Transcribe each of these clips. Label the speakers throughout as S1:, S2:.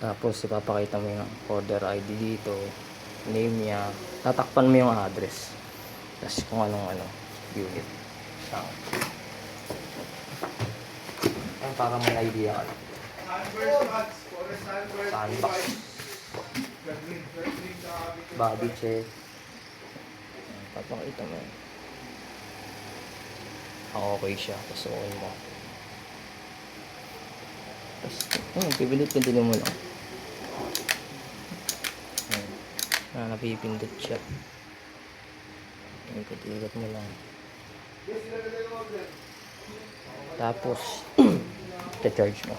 S1: Tapos ipapakita mo yung order ID dito, name niya, tatakpan mo yung address, tapos kung anong unit. Para may idea ka. Sandbox, body check, papakita mo yun. Okay siya, tapos okay na. Tapos pipilit-pindutin mo lang. Napipindot siya. Ikot-ikot mo lang. Tapos i-charge mo.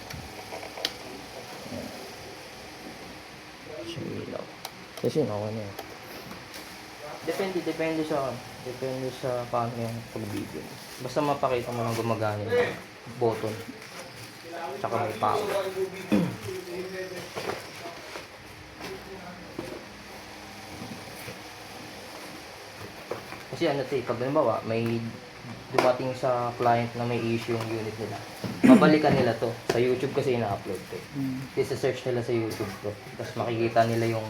S1: Ilaw. Kasi okay na yun. Depende sa paano yung pag-video. Basta mapakita mo lang gumagana yung button. Tsaka may power. Kasi pag halimbawa, may dumating sa client na may issue yung unit nila, babalikan nila to. Sa YouTube kasi ina-upload to. Isa-search nila sa YouTube to. Tapos makikita nila yung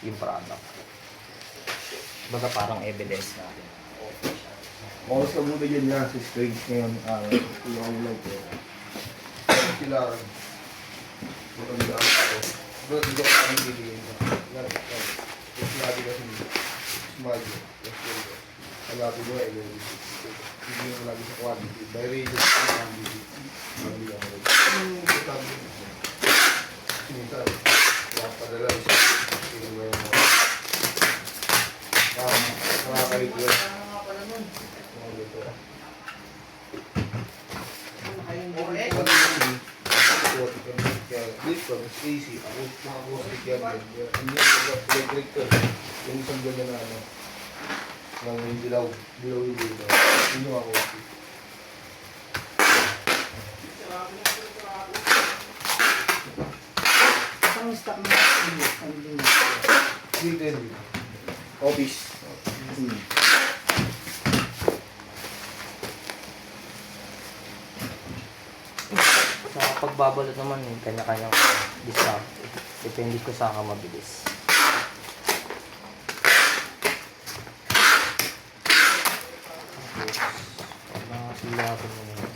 S1: yung product. Baga parang evidence natin.
S2: Oras ka muna dyan nga sa stage ngayon. Yung light ko. Sila. Maganda ako. Doon dito ka kami bibigyan ko. Sinabi kasi smile. Alabi mo hindi mo lagi sa quality. By radio sa quality. Hindi ka mo. Anong sabi mo? Minsan, padala siya. Hindi mo yung nakakalit yun. Dito, Stacy, ako acoustic yan. Hindi yung electric to. Yung isang ganyan na ng dilaw yung dito. Yun yung acoustic.
S3: Ang stock mo
S2: Dito. Office.
S1: Sa pagbabalot naman, kanya-kanyang discount. Depende ko saan ka mabilis. Pag nakasilapin mo yun.